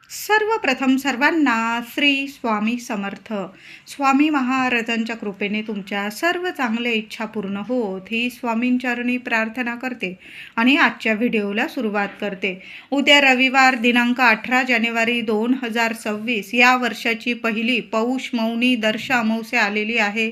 सर्वप्रथम सर्वांना श्री स्वामी समर्थ. स्वामी महाराजांच्या कृपेने तुमच्या सर्व चांगल्या इच्छा पूर्ण होत ही स्वामींचरणी प्रार्थना करते आणि आजच्या व्हिडिओला सुरुवात करते. उद्या रविवार दिनांक 18 जानेवारी 2026 या वर्षाची पहिली पौष मौनी दर्श अमावस्या आलेली आहे.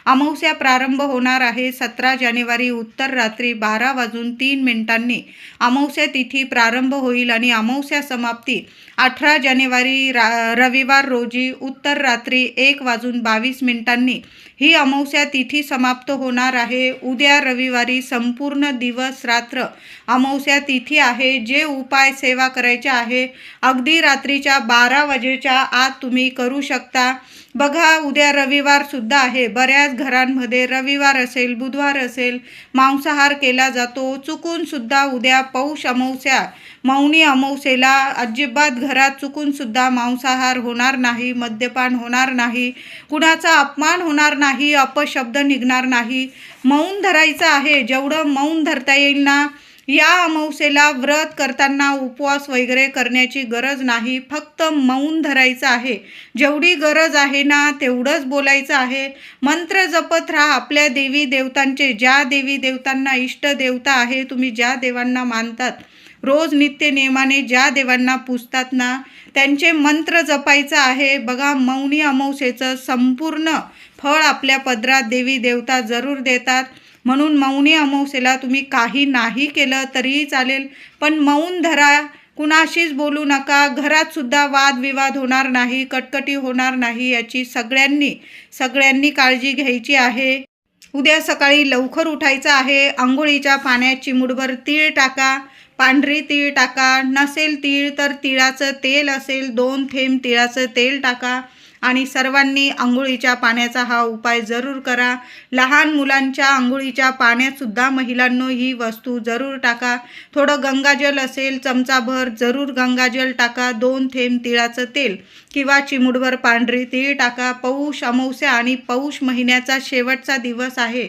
अमावस्या प्रारंभ होणार आहे 17 जानेवारी उत्तर रात्री 12:03 अमावस्या तिथी प्रारंभ होईल आणि अमावस्या समाप्ती 18 जानेवारी रविवार रोजी उत्तर रात्री 1:22 ही अमावस्या तिथी समाप्त होणार आहे. उद्या रविवारी संपूर्ण दिवस रात्र अमावस्या तिथी आहे. जे उपाय सेवा करायचे आहे अगदी रात्रीच्या 12 वाजेच्या आत तुम्ही करू शकता. बघा, उद्या रविवार सुद्धा आहे. बऱ्याच घरांमध्ये रविवार असेल, बुधवार असेल, मांसाहार केला जातो. चुकून सुद्धा उद्या पौष अमावस्या मौनी अमावस्येला अजिबात घरात चुकून सुद्धा मांसाहार होणार नाही, मद्यपान होणार नाही, कुणाचा अपमान होणार नाही, अपशब्द निघणार नाही. मौन धरायचं आहे. जेवढं मौन धरता येईल ना, या अमावस्येला व्रत करताना उपवास वगैरे करण्याची गरज नाही. फक्त मौन धरायचं आहे. जेवढी गरज आहे ना तेवढंच बोलायचं आहे. मंत्र जपत राहा. आपल्या देवी देवतांचे, ज्या देवी देवतांना इष्ट देवता आहे, तुम्ही ज्या देवांना मानतात, रोज नित्य नियमाने ज्या देवांना पूजतात ना, त्यांचे मंत्र जपायचं आहे. बघा, मौनी अमावस्येचं संपूर्ण फळ आपल्या पदरात देवी देवता जरूर देतात. म्हणून मौनी अमावस्येला तुम्ही काही नाही केलं तरीही चालेल, पण मौन धरा. कुणाशीच बोलू नका. घरात सुद्धा वादविवाद होणार नाही, कटकटी होणार नाही, याची सगळ्यांनी काळजी घ्यायची आहे. उद्या सकाळी लवकर उठायचं आहे. अंघोळीच्या पाण्यात चिमूटभर तीळ टाका, पांढरी तीळ टाका. नसेल तीळ तर तिळाचं तेल असेल, 2 थेंब तिळाचं तेल टाका आणि सर्वांनी अंघोळीच्या पाण्याचा हा उपाय जरूर करा. लहान मुलांच्या अंघोळीच्या पाण्यातसुद्धा महिलांनो ही वस्तू जरूर टाका. थोडं गंगाजल असेल, चमचाभर जरूर गंगाजल टाका. 2 थेंब तिळाचं तेल किंवा चिमूटभर पांढरी तीळ टाका. पौष अमावस्या आणि पौष महिन्याचा शेवटचा दिवस आहे,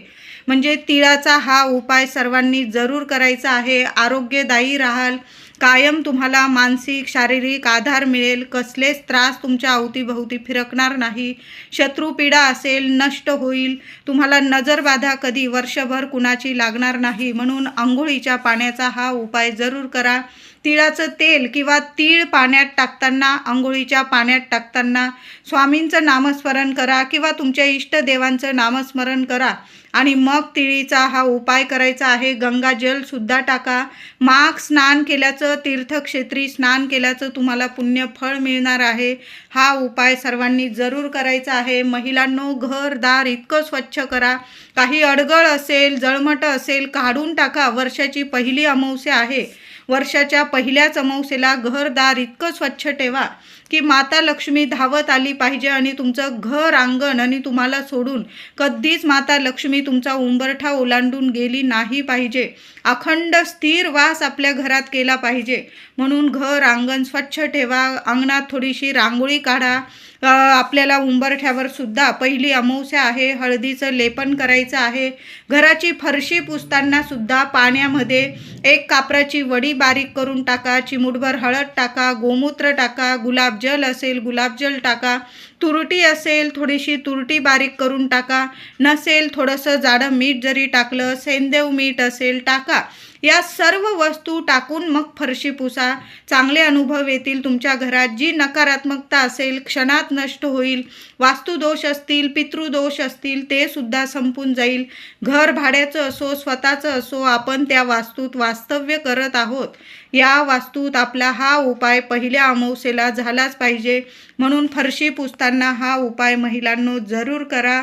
म्हणजे तिळाचा हा उपाय सर्वांनी जरूर करायचा आहे. आरोग्यदायी राहाल. कायम तुम्हाला मानसिक शारीरिक आधार मिळेल. कसलेच त्रास तुमच्या अवतीभोवती फिरकणार नाही. शत्रुपीडा असेल नष्ट होईल. तुम्हाला नजरबाधा कधी वर्षभर कुणाची लागणार नाही. म्हणून अंघोळीच्या पाण्याचा हा उपाय जरूर करा. तिळाचं तेल किंवा तीळ पाण्यात टाकताना, अंघोळीच्या पाण्यात टाकताना स्वामींचं नामस्मरण करा किंवा तुमच्या इष्टदेवांचं नामस्मरण करा आणि मग तिळीचा हा उपाय करायचा आहे. गंगाजलसुद्धा टाका. माघ स्नान केल्याचं, तीर्थक्षेत्री स्नान केल्याचं तुम्हाला पुण्यफळ मिळणार आहे. हा उपाय सर्वांनी जरूर करायचा आहे. महिलांनो, घरदार इतकं स्वच्छ करा. काही अडगळ असेल, जळमट असेल, काढून टाका. वर्षाची पहिली अमावस्या आहे. वर्षाच्या पहिल्याच अमावस्येला घरदार इतकं स्वच्छ ठेवा की माता लक्ष्मी धावत आली पाहिजे आणि तुमचं घर अंगण आणि तुम्हाला सोडून कधीच माता लक्ष्मी तुमचा उंबरठा ओलांडून गेली नाही पाहिजे. अखंड स्थिर वास आपल्या घरात केला पाहिजे. म्हणून घर अंगण स्वच्छ ठेवा. अंगणात थोडीशी रांगोळी काढा. आपल्याला उंबरठ्यावर सुद्धा पहिली अमावस्या आहे, हळदीचं लेपन करायचं आहे. घराची फरशी पुसताना सुद्धा पाण्यामध्ये 1 कापराची वडी बारीक करून टाका. चिमूटभर हळद टाका, गोमूत्र टाका, गुलाबजल असेल गुलाबजल टाका, तुरटी असेल थोडीशी तुरटी बारीक करून टाका, नसेल थोडंसं जाडं मीठ जरी टाकलं, सेंदेव मीठ असेल टाका. या सर्व वस्तू टाकून मग फरशी पुसा. चांगले अनुभव येतील तुमच्या घरात. जी नकारात्मकता असेल क्षणात नष्ट होईल. वास्तुदोष असतील, पितृदोष असतील, ते सुद्धा संपून जाईल. घर भाड्याचं असो, स्वतःचं असो, आपण त्या वास्तूत वास्तव्य करत आहोत. या वास्तूत आपला हा उपाय पहिल्या अमावस्येला झालाच पाहिजे. म्हणून फरशी पुसताना हा उपाय महिलांनो जरूर करा.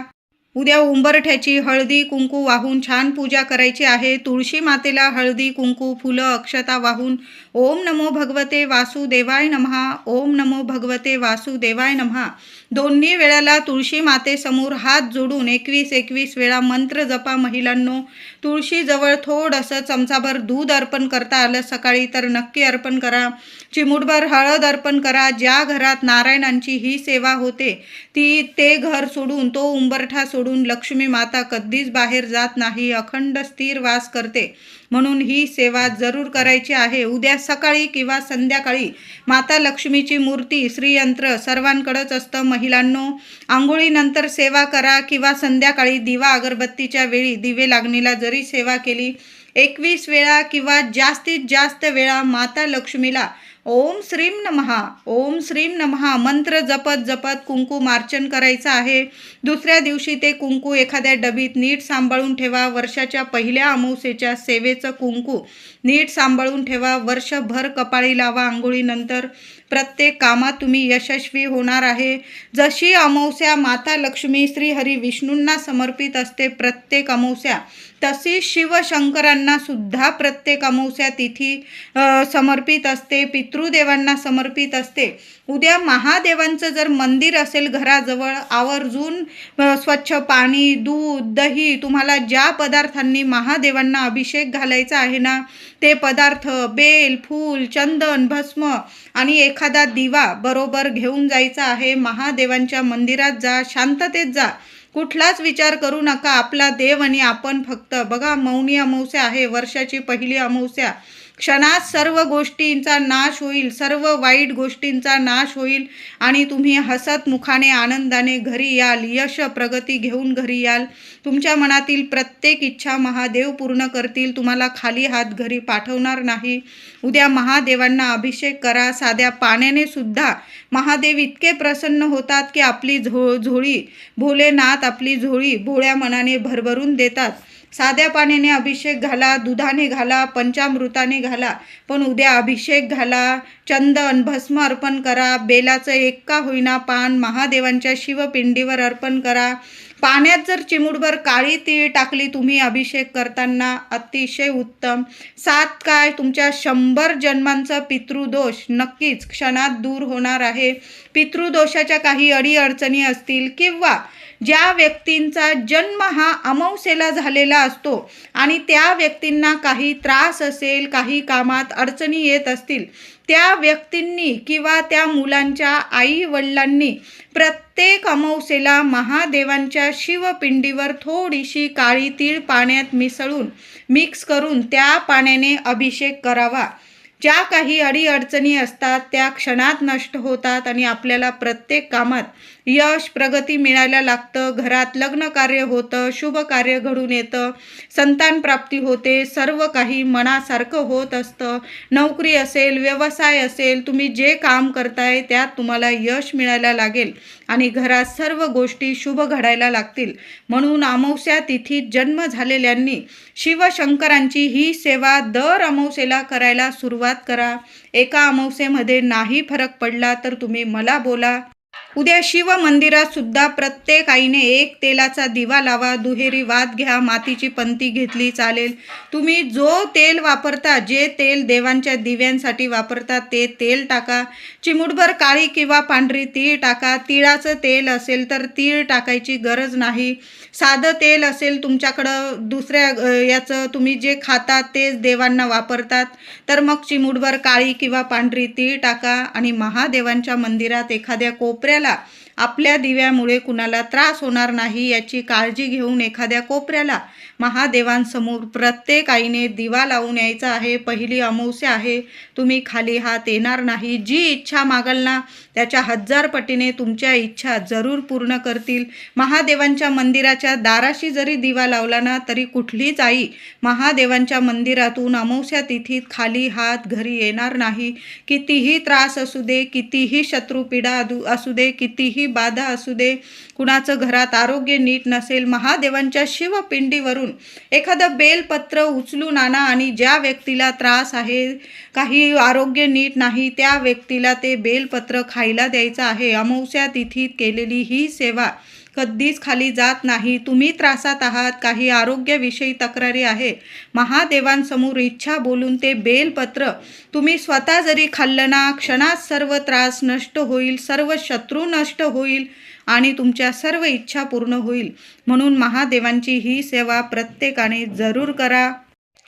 उद्या उंबरठ्याची हळदी कुंकू वाहून छान पूजा करायची आहे. तुळशी मातेला हळदी कुंकू फुलं अक्षता वाहून ओम नमो भगवते वासुदेवाय नमः, ओम नमो भगवते वासुदेवाय नमः दोन्ही वेळेला तुळशी मातेसमोर हात जोडून 21 वेळा मंत्र जपा. महिलांनो, तुळशीजवळ थोडंसं चमचाभर दूध अर्पण करता आलं सकाळी तर नक्की अर्पण करा. चिमूटभर हळद अर्पण करा. ज्या घरात नारायणांची ही सेवा होते ते घर सोडून, तो उंबरठा सोडून सोडून लक्ष्मी माता कधीच बाहेर जात नाही, अखंड स्थिर वास करते. म्हणून ही सेवा जरूर करायची आहे. उद्या सकाळी किंवा संध्याकाळी माता लक्ष्मीची मूर्ती, श्रीयंत्र सर्वांकडेच असतं. महिलांनो, आंघोळीनंतर सेवा करा किंवा संध्याकाळी दिवा अगरबत्तीच्या वेळी दिवे लागणीला जरी सेवा केली 21 वेळा किंवा जास्तीत जास्त वेळा माता लक्ष्मीला ओम श्रीम नमः, ओम श्रीम नमः मंत्र जपत जपत कुंकुमार्चन करायचं आहे. दुसऱ्या दिवशी ते कुंकू एखाद्या डबीत नीट सांभाळून ठेवा. वर्षाच्या पहिल्या अमावस्येच्या सेवेचं कुंकू नीट सांभाळून ठेवा. वर्षभर कपाळी लावा. आंघोळीनंतर प्रत्येक कामात तुम्ही यशस्वी होणार आहे. जशी अमावस्या माता लक्ष्मी श्रीहरी विष्णूंना समर्पित असते प्रत्येक अमावस्या, तशी शिवशंकरांना सुद्धा प्रत्येक अमावस्या तिथी समर्पित असते. पितृदेवांना समर्पित असते. उद्या महादेवांचं जर मंदिर असेल घराजवळ, आवर्जून स्वच्छ पाणी, दूध, दही, तुम्हाला ज्या पदार्थांनी महादेवांना अभिषेक घालायचा आहे ना, ते पदार्थ, बेल, फूल, चंदन, भस्म आणि एखादा दिवा बरोबर घेऊन जायचा आहे. महादेवांच्या मंदिरात जा, शांततेत जा. कुठलाच विचार करू नका. आपला देव आणि आपण फक्त. बघा, मौनी अमावस्या आहे, वर्षाची पहिली अमावस्या. क्षणात सर्व गोष्टींचा नाश होईल, सर्व वाईट गोष्टींचा नाश होईल आणि तुम्ही हसत मुखाने आनंदाने घरी याल. यश प्रगती घेऊन घरी याल. तुमच्या मनातील प्रत्येक इच्छा महादेव पूर्ण करतील. तुम्हाला खाली हात घरी पाठवणार नाही. उद्या महादेवांना अभिषेक करा. साध्या पाण्याने सुद्धा महादेव इतके प्रसन्न होतात की आपली झोळी भोलेनाथ आपली झोळी भोळ्या मनाने भरभरून देतात. साध्या पाण्याने अभिषेक घाला, दुधाने घाला, पंचामृताने घाला, पण उद्या अभिषेक घाला. चंदन, भस्म अर्पण करा. बेलाचं एक का होईना पान महादेवांच्या शिवपिंडीवर अर्पण करा. पाण्यात जर चिमूटभर काळी तीळ टाकली तुम्ही अभिषेक करताना, अतिशय उत्तम. 7 काय तुमच्या 100 जन्मांचा पितृदोष नक्कीच क्षणात दूर होणार आहे. पितृदोषाच्या काही अडीअडचणी असतील किंवा ज्या व्यक्तींचा जन्म हा अमावस्येला झालेला असतो आणि त्या व्यक्तींना काही त्रास असेल, काही कामात अडचणी येत असतील, त्या व्यक्तींनी किंवा त्या मुलांच्या आई वडिलांनी प्रत्येक अमावस्येला महादेवांच्या शिवपिंडीवर थोडीशी काळी तीळ पाण्यात मिक्स करून त्या पाण्याने अभिषेक करावा. ज्या काही अडीअडचणी असतात त्या क्षणात नष्ट होतात आणि आपल्याला प्रत्येक कामात यश प्रगती मिळायला लागतं. घरात लग्न कार्य होतं, शुभ कार्य घडून येतं, संतान प्राप्ती होते, सर्व काही मनासारखं होत असतं. नोकरी असेल, व्यवसाय असेल, तुम्ही जे काम करताय त्यात तुम्हाला यश मिळायला लागेल आणि घरात सर्व गोष्टी शुभ घडायला लागतील. म्हणून अमावस्या तिथीत जन्म झालेल्यांनी शिवशंकरांची ही सेवा दर अमावस्येला करायला सुरुवात करा. एका अमावस्येमध्ये नाही फरक पडला तर तुम्ही मला बोला. उद्या शिव मंदिरात सुद्धा प्रत्येक आईने एक तेलाचा दिवा लावा. दुहेरी वात घ्या. मातीची पंती घेतली चालेल. तुम्ही जो तेल वापरता, जे तेल देवांच्या दिव्यांसाठी वापरतात ते तेल टाका. चिमूटभर काळी किंवा पांढरी तीळ टाका. तिळाचं तेल असेल तर तीळ टाकायची गरज नाही. साधं तेल असेल तुमच्याकडं, दुसऱ्या याचं तुम्ही जे खातात तेच देवांना वापरतात, तर मग चिमूटभर काळी किंवा पांढरी तीळ टाका आणि महादेवांच्या मंदिरात एखाद्या कोपऱ्याला आपल्या दिव्यामुळे कुणाला त्रास होणार नाही याची काळजी घेऊन एखाद्या कोपऱ्याला महादेवांसमोर प्रत्येक आईने दिवा लावून यायचा आहे. पहिली अमावस्या आहे, तुम्ही खाली हात येणार नाही. जी इच्छा मागाल ना त्याच्या 1000 पटीने तुमच्या इच्छा जरूर पूर्ण करतील. महादेवांच्या मंदिराच्या दाराशी जरी दिवा लावला ना तरी कुठलीच आई महादेवांच्या मंदिरातून अमावस्या तिथीत खाली हात घरी येणार नाही. कितीही त्रास असू दे, कितीही शत्रुपीडा असू दे, कितीही बाधा असू दे, कुणाचं घरात आरोग्य नीट नसेल, महादेवांच्या शिवपिंडीवरून एखादं बेलपत्र उचलून आणा आणि ज्या व्यक्तीला त्रास आहे, काही आरोग्य नीट नाही, त्या व्यक्तीला ते बेलपत्र खायला द्यायचं आहे. अमावस्या तिथीत केलेली ही सेवा कधीच खाली जात नाही. तुम्ही त्रासात आहात, काही आरोग्याविषयी तक्रारी आहे, महादेवांसमोर इच्छा बोलून ते बेलपत्र तुम्ही स्वतः जरी खाल्लं ना, क्षणात सर्व त्रास नष्ट होईल, सर्व शत्रू नष्ट होईल आणि तुमच्या सर्व इच्छा पूर्ण होईल. म्हणून महादेवांची ही सेवा प्रत्येकाने जरूर करा.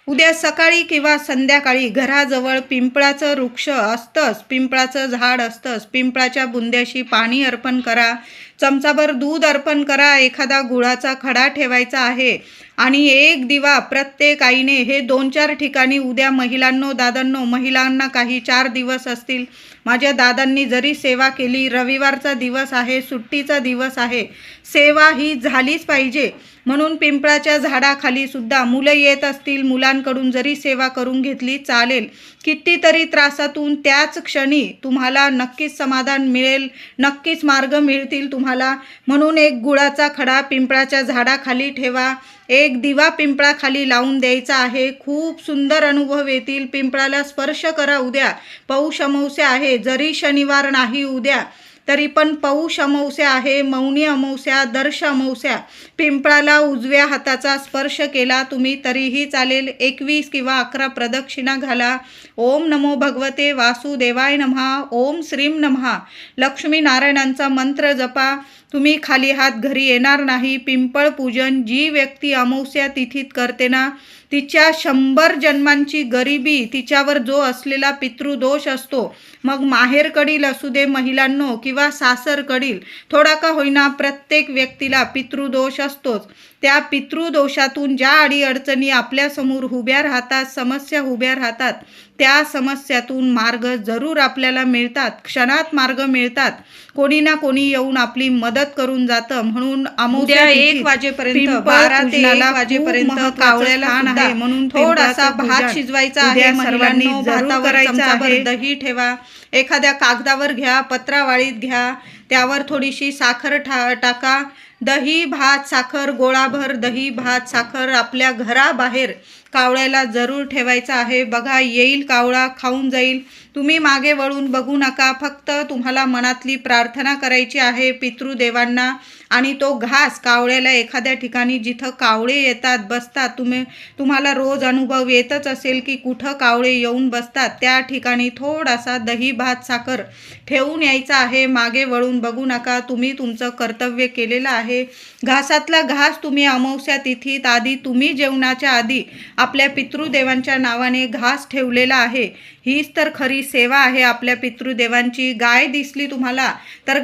उद्या सकाळी किंवा संध्याकाळी घराजवळ पिंपळाचं वृक्ष असतंच, पिंपळाचं झाड असतंच, पिंपळाच्या बुंद्याशी पाणी अर्पण करा. चमचाभर दूध अर्पण करा, एखादा गुळाचा खडा ठेवायचा आहे आणि एक दिवा प्रत्येक आईने हे 2-4 ठिकाणी उद्या महिलांनो, दादांनो, महिलांना काही 4 दिवस असतील, माझ्या दादांनी जरी सेवा केली, रविवारचा दिवस आहे, सुट्टीचा दिवस आहे, सेवा ही झालीच पाहिजे. म्हणून पिंपळाच्या झाडाखाली सुद्धा मुलं येत असतील, मुलांकडून जरी सेवा करून घेतली चालेल. कितीतरी त्रासातून त्याच क्षणी तुम्हाला नक्कीच समाधान मिळेल, नक्कीच मार्ग मिळतील तुम्हाला. म्हणून एक गुळाचा खडा पिंपळाच्या झाडाखाली ठेवा, एक दिवा पिंपळाखाली लावून द्यायचा आहे. खूप सुंदर अनुभव येतील. पिंपळाला स्पर्श करा. उद्या पौष अमावस्या आहे, जरी शनिवार नाही उद्या तरी पण पौष अमावस्या आहे, मौनी अमावस्या, दर्श अमावस्या. पिंपळाला उजव्या हाताचा स्पर्श केला तुम्ही तरीही चालेल. 21 किंवा 11 प्रदक्षिणा घाला. ओम नमो भगवते वासुदेवाय नमः, ओम श्रीम नमः. लक्ष्मी नारायणांचा मंत्र जपा. तुम्ही खाली हात घरी येणार नाही. पिंपळ पूजन जी व्यक्ती अमावस्या तिथीत करते ना, तिच्या 100 जन्मांची गरिबी, तिच्यावर जो असलेला पितृदोष असतो, मग माहेरकडील असू दे महिलांनो किंवा सासरकडील, थोडा का होईना प्रत्येक व्यक्तीला पितृदोष असतोच. त्या पितृदोषातून ज्या अडीअडचणी आपल्यासमोर उभ्या राहतात, समस्या उभ्या राहतात, त्या समस्यातून मार्ग जरूर आपल्याला मिळतात, क्षणात मार्ग मिळतात. कोणी ना कोणी येऊन आपली मदत करून जातं. म्हणून अमावस्या 1 वाजेपर्यंत, 12 ते 1 वाजेपर्यंत कावळ्याला आहे. म्हणून थोडासा भात शिजवायचा आहे. सर्वांनी जरूर करायचा आहे. दही ठेवा, एखाद्या कागदावर घ्या, पत्रावाळीत घ्या, त्यावर थोडीशी साखर टाका. दही भात साखर, गोळाभर दही भात साखर आपल्या घराबाहेर कावळ्याला जरूर ठेवायचा आहे. बघा, येईल कावळा, खाऊन जाईल. तुम्ही मागे वळून बघू नका. फक्त तुम्हाला मनातली प्रार्थना करायची आहे पितृदेवांना. आणि तो घास कावळ्याला एखाद्या ठिकाणी जिथं कावळे येतात, बसतात, तुम्हाला रोज अनुभव येतच असेल की कुठं कावळे येऊन बसतात, त्या ठिकाणी थोडासा दही भात साखर ठेवून यायचा आहे. मागे वळून बघू नका. तुम्ही तुमचं कर्तव्य केलेलं आहे. घासातला घास तुम्ही अमावस्या तिथीत आधी, तुम्ही जेवणाच्या आधी आपल्या पितृदेवांच्या नावाने घास ठेवलेला आहे. हीच तर खरी सेवा आहे आपल्या पितृदेवांची. गाय दिसली तुम्हाला तर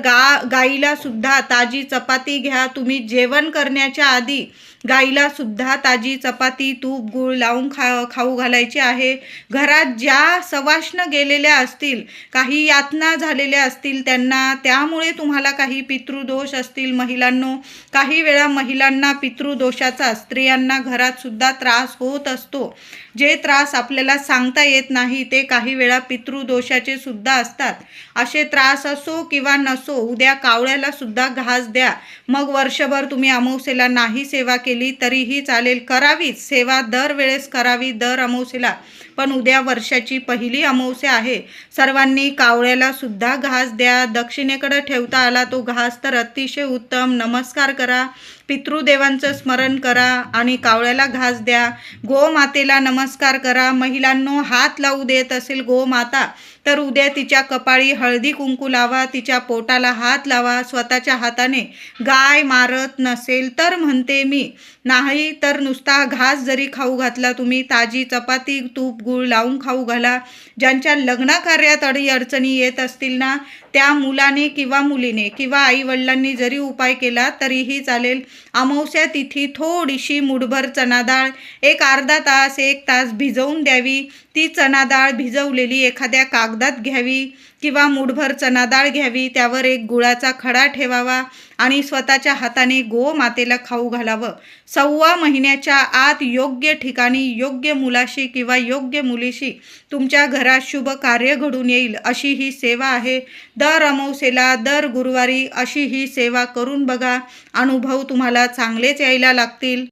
गाईला सुद्धा ताजी चपाती घ्या. तुम्ही जेवण करण्याच्या आधी गाईला सुद्धा ताजी चपाती, तूप, गूळ लावून खाऊ घालायची आहे. घरात ज्या सवाष्ण गेलेल्या असतील, काही यातना झालेल्या असतील त्यांना, त्यामुळे तुम्हाला काही पितृदोष असतील महिलांनो, काही वेळा महिलांना पितृदोषाचा स्त्रियांना घरात सुद्धा त्रास होत असतो. जे त्रास आपल्याला सांगता येत नाही ते काही वेळा पितृदोषाचे सुद्धा असतात. असे त्रास असो किंवा नसो, उद्या कावळ्याला सुद्धा घास द्या. मग वर्षभर तुम्ही अमावस्येला नाही सेवा केली तरीही चालेल, करावीच सेवा, दरवेळेस करावी दर अमावस्येला. पण उद्या वर्षाची पहिली अमावस्या आहे. सर्वांनी कावळ्याला सुद्धा घास द्या. दक्षिणेकडे ठेवता आला तो घास तर अतिशय उत्तम. नमस्कार करा, पितृदेवांचं स्मरण करा आणि कावळ्याला घास द्या. गोमातेला नमस्कार करा. महिलांनो, हात लावू देत असेल गोमाता तर उद्या तिच्या कपाळी हळदी कुंकू लावा, तिच्या पोटाला हात लावा. स्वतःच्या हाताने गाय मारत नसेल तर म्हणते मी, नाही तर नुसता घास जरी खाऊ घातला तुम्ही, ताजी चपाती, तूप, गूळ लावून खाऊ घाला. ज्यांच्या लग्न कार्यात अडचणी येत असतील ना, त्या मुलाने किंवा मुलीने किंवा आईवडिलांनी जरी उपाय केला तरीही चालेल. अमावस्या तिथी थोडीशी मुठभर चणा डाळ एक अर्धा तास 1 तास भिजवून द्यावी. ती चणा डाळ भिजवलेली एखाद्या कागदात घ्यावी किंवा मुठभर चणा डाळ घ्यावी, त्यावर एक गुळाचा खडा ठेवावा आणि स्वतःच्या हाताने गोमातेला खाऊ घालावं. 1.25 महिन्याच्या आत योग्य ठिकाणी योग्य मुलाशी किंवा योग्य मुलीशी तुमच्या घरात शुभ कार्य घडून येईल. अशी ही सेवा आहे. दर अमावस्येला, दर गुरुवारी अशी ही सेवा करून बघा. अनुभव तुम्हाला चांगलेच यायला लागतील.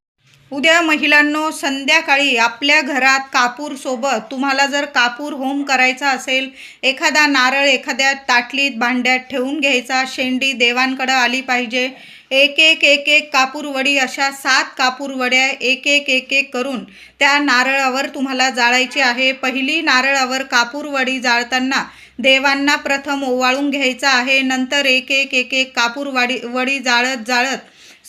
उद्या महिलांनो, संध्याकाळी आपल्या घरात कापूर सोबत, तुम्हाला जर कापूर होम करायचा असेल, एखादा नारळ एखाद्या ताटलीत भांड्यात ठेवून घ्यायचा. शेंडी देवांकडे आली पाहिजे. एक एक कापूर वडी, अशा 7 कापूर वड्या एक एक करून त्या नारळावर तुम्हाला जाळायची आहे. पहिली नारळावर कापूर वडी जाळताना देवांना प्रथम ओवाळून घ्यायचा आहे. नंतर एक एक कापूर वडी जाळत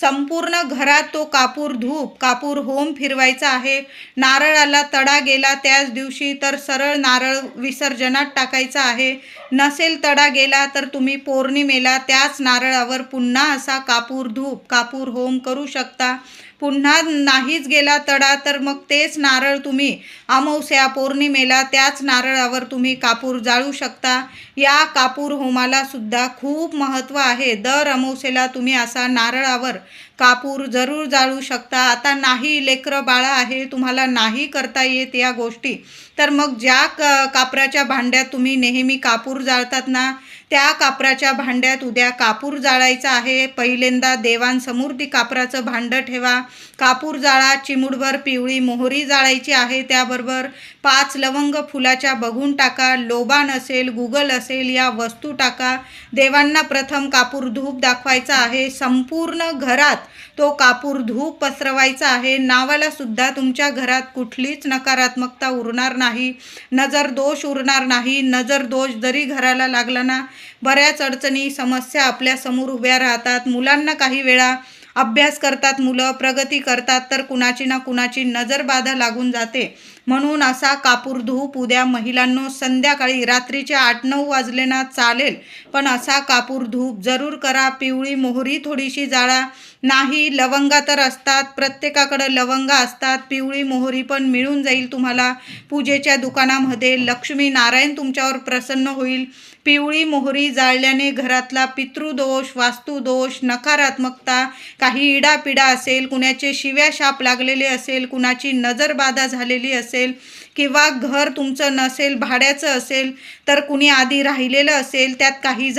संपूर्ण घरात तो कापूर धूप कापूर होम फिरवायचा आहे. नारळाला तडा गेला त्याच दिवशी तर सरळ नारळ विसर्जनात टाकायचा आहे. नसेल तडा गेला तर तुम्ही पौर्णिमेला त्याच नारळावर पुन्हा असा कापूर धूप कापूर होम करू शकता. पुन्हा नाहीच गेला तडा तर मग तेच नारळ तुम्ही अमावस्या पौर्णिमेला त्याच नारळावर तुम्ही कापूर जाळू शकता. या कापूर होमाला सुद्धा खूप महत्त्व आहे. दर अमावस्येला तुम्ही असा नारळावर कापूर जरूर जाळू शकता. आता नाही लेकरं बाळा आहे, तुम्हाला नाही करता येत या गोष्टी, तर मग ज्या कापराच्या भांड्यात तुम्ही नेहमी कापूर जाळतात ना, त्या कापराच्या भांड्यात उद्या कापूर जाळायचा आहे. पहिल्यांदा देवांसमोर ती कापराचं भांडं ठेवा, कापूर जाळा, चिमूटभर पिवळी मोहरी जाळायची आहे, त्याबरोबर 5 लवंग फुलाच्या बघून टाका, लोबान असेल गुगल असेल या वस्तू टाका. देवांना प्रथम कापूर धूप दाखवायचा आहे. संपूर्ण घरात तो कापूर धूप पसरवायचा आहे. नावाला सुद्धा तुमच्या घरात कुठलीच नकारात्मकता उरणार नाही, नजर दोष उरणार नाही. नजर दोष जरी घराला लागला ना, बऱ्याच अडचणी समस्या आपल्या समोर उभ्या राहतात. मुलांना काही वेळा अभ्यास करतात, मुलं प्रगती करतात, तर कुणाची ना कुणाची नजरबाधा लागून जाते. म्हणून असा कापूर धूप उद्या महिलांनो संध्याकाळी रात्रीचे 8-9 वाजले ना चालेल, पण असा कापूर धूप जरूर करा. पिवळी मोहरी थोडीशी जाळा. नाही लवंगा तर असतात, प्रत्येकाकडे लवंगा असतात, पिवळी मोहरी पण मिळून जाईल तुम्हाला पूजेच्या दुकानामध्ये. लक्ष्मी नारायण तुमच्यावर प्रसन्न होईल. पिवळी मोहरी जाळल्याने घरातला पितृदोष वास्तुदोष नकारात्मकता काही इडापिडा असेल, कुणाचे शिव्या शाप लागलेले असेल, कुणाची नजरबाधा झालेली असेल, किंवा घर तुमचं नसेल भाड्याचं असेल, तर कुणी आधी राहिलेलं असेल, त्यात काही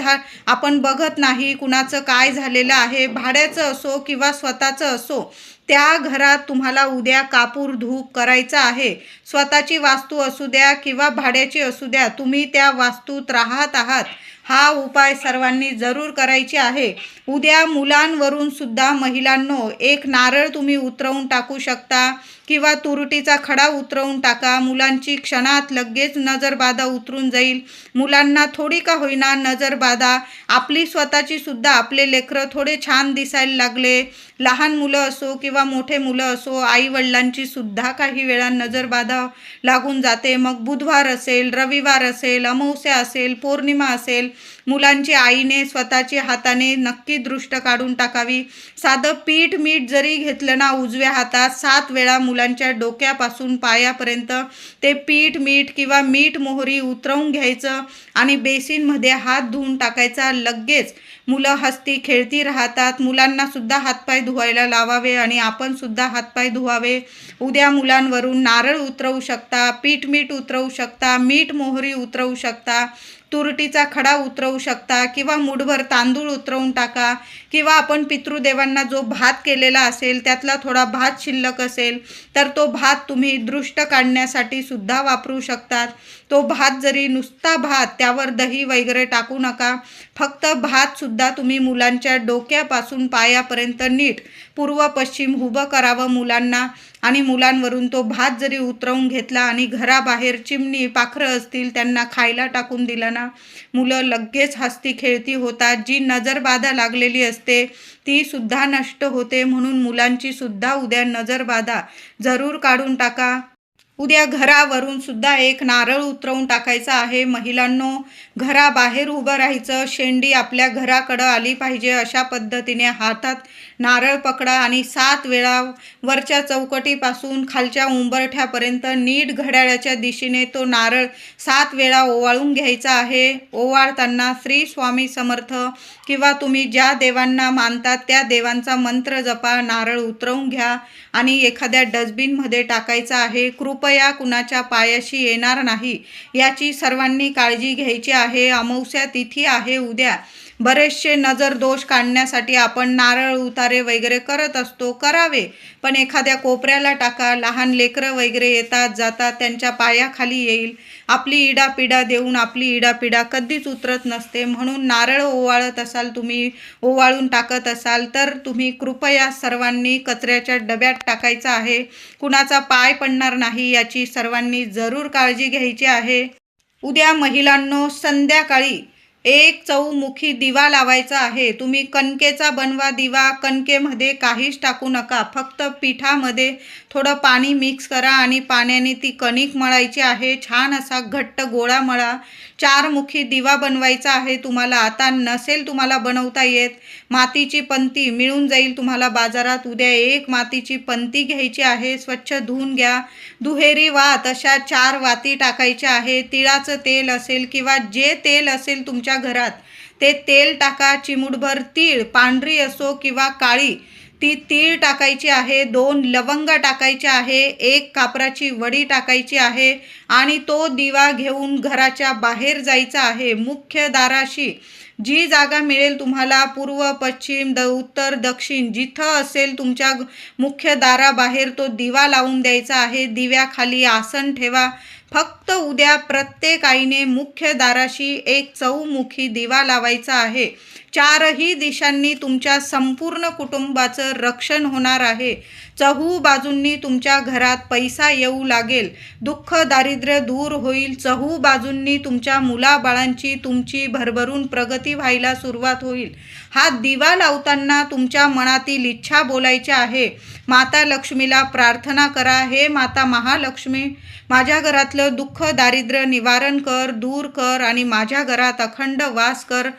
आपण बघत नाही कुणाचं काय झालेलं आहे, भाड्याचं असो किंवा स्वतःचं असो, त्या घरात तुम्हाला उद्या कापूर धूप करायचा आहे. स्वतःची वास्तू असू द्या किंवा भाड्याची असू द्या, तुम्ही त्या वास्तूत राहत आहात, हा उपाय सर्वांनी जरूर करायची आहे. उद्या मुलांवरून सुद्धा महिलांनो एक नारळ तुम्ही उतरवून टाकू शकता किंवा तुरटीचा खडा उतरवून टाका. मुलांची क्षणात लगेच नजरबाधा उतरून जाईल. मुलांना थोडी का होईना नजरबाधा, आपली स्वतःची सुद्धा, आपले लेकरं थोडे छान दिसायला लागले, लहान मुलं असो किंवा मोठे मुलं असो, आई वडिलांची सुद्धा काही वेळा नजरबाधा लागून जाते. मग बुधवार असेल, रविवार असेल, अमावस्या असेल, पौर्णिमा असेल, मुलांची आईने स्वतःची हाताने नक्की दृष्ट काढून टाकावी. साधं पीठ मीठ जरी घेतलं ना उजव्या हातात 7 वेळा मुलांच्या डोक्यापासून पायापर्यंत ते पीठ मीठ किंवा मीठ मोहरी उतरवून घ्यायचं आणि बेसिनमध्ये हात धुवून टाकायचा. लगेच मुलं हसती खेळती राहतात. मुलांना सुद्धा हातपाय धुवायला लावावे आणि आपण सुद्धा हातपाय धुवावे. उद्या मुलांवरून नारळ उतरवू शकता, पीठ मीठ उतरवू शकता, मीठ मोहरी उतरवू शकता, तुरटीचा खडा उतरवू शकता किंवा मुठभर तांदूळ उतरवून टाका, किंवा आपण पितृदेवांना जो भात केलेला असेल त्यातला थोडा भात शिल्लक असेल तर तो भात तुम्ही दृष्ट काढण्यासाठी सुद्धा वापरू शकतात. तो भात जरी नुसता भात, त्यावर दही वगैरे टाकू नका, फक्त भात सुद्धा तुम्ही मुलांच्या डोक्यापासून पायापर्यंत नीट पूर्व पश्चिम उभं करावं मुलांना, आणि मुलांवरून तो भात जरी उतरवून घेतला आणि घराबाहेर चिमणी पाखरं असतील त्यांना खायला टाकून दिलं ना, मुलं लगेच हसती खेळती होतात. जी नजरबाधा लागलेली असते ती सुद्धा नष्ट होते. म्हणून मुलांची सुद्धा उद्या नजरबाधा जरूर काढून टाका. उद्या घरावरून सुद्धा एक नारळ उतरवून टाकायचा आहे. महिलांनो घराबाहेर उभं राहायचं, शेंडी आपल्या घराकडं आली पाहिजे अशा पद्धतीने हातात नारळ पकडा आणि 7 वेळा वरच्या चौकटीपासून खालच्या उंबरठ्यापर्यंत नीट घड्याळाच्या दिशेने तो नारळ 7 वेळा ओवाळून घ्यायचा आहे. ओवाळताना श्री स्वामी समर्थ किंवा तुम्ही ज्या देवांना मानतात त्या देवांचा मंत्र जपा. नारळ उतरवून घ्या आणि एखाद्या डस्टबिनमध्ये टाकायचा आहे. कृपया कुणाच्या पायाशी येणार नाही याची सर्वांनी काळजी घ्यायची आहे. अमावस्या तिथी आहे उद्या. बरेचसे नजर दोष काढण्यासाठी आपण नारळ उतारे वगैरे करत असतो, करावे, पण एखाद्या कोपऱ्याला टाका. लहान लेकरं वगैरे येतात जातात त्यांच्या पायाखाली येईल. आपली इडापिडा देऊन आपली इडापिडा कधीच उतरत नसते. म्हणून नारळ ओवाळत असाल, तुम्ही ओवाळून टाकत असाल तर तुम्ही कृपया सर्वांनी कचऱ्याच्या डब्यात टाकायचं आहे. कुणाचा पाय पडणार नाही याची सर्वांनी जरूर काळजी घ्यायची आहे. उद्या महिलांनो संध्याकाळी एक चौमुखी दिवा लावायचा आहे. तुम्ही कणकेचा बनवा दिवा. कणकेमध्ये काहीच टाकू नका. फक्त पिठामध्ये थोडं पाणी मिक्स करा आणि पाण्याने ती कणिक मळायची आहे. छान असा घट्ट गोळा मळा. 4 मुखी दिवा बनवायचा आहे तुम्हाला. आता नसेल तुम्हाला बनवता येत, मातीची पंती मिळून जाईल तुम्हाला बाजारात. उद्या एक मातीची पंती घ्यायची आहे. स्वच्छ धुवून घ्या. दुहेरी वात अशा 4 वाती टाकायच्या आहे. तिळाचं तेल असेल किंवा जे तेल असेल तुमच्या घरात ते तेल टाका. चिमूटभर तीळ, पांढरी असो किंवा काळी, ती तीळ टाकायची आहे. 2 लवंग टाकायच्या आहे. 1 कापराची वडी टाकायची आहे आणि तो दिवा घेऊन घराच्या बाहेर जायचा आहे. मुख्य दाराशी जी जागा मिळेल तुम्हाला, पूर्व, पश्चिम, उत्तर, दक्षिण, जिथं असेल तुमच्या मुख्य दाराबाहेर तो दिवा लावून द्यायचा आहे. दिव्याखाली आसन ठेवा. फक्त उद्या प्रत्येक आईने मुख्य दाराशी एक चौमुखी दिवा लावायचा आहे. 4ही दिशांनी तुमच्या संपूर्ण कुटुंबाचं रक्षण होणार आहे. चहू बाजूंनी तुमच्या घरात पैसा येऊ लागेल. दुःख दारिद्र्य दूर होईल. चहू बाजूंनी तुमच्या मुलाबाळांची तुमची भरभरून प्रगती व्हायला सुरुवात होईल. हा दिवा लावताना तुमच्या मनातील इच्छा बोलायची आहे. माता लक्ष्मीला प्रार्थना करा, हे माता महालक्ष्मी, माझ्या घरातलं दुःख दारिद्र्य निवारण कर, दूर कर आणि माझ्या घरात अखंड वास कर.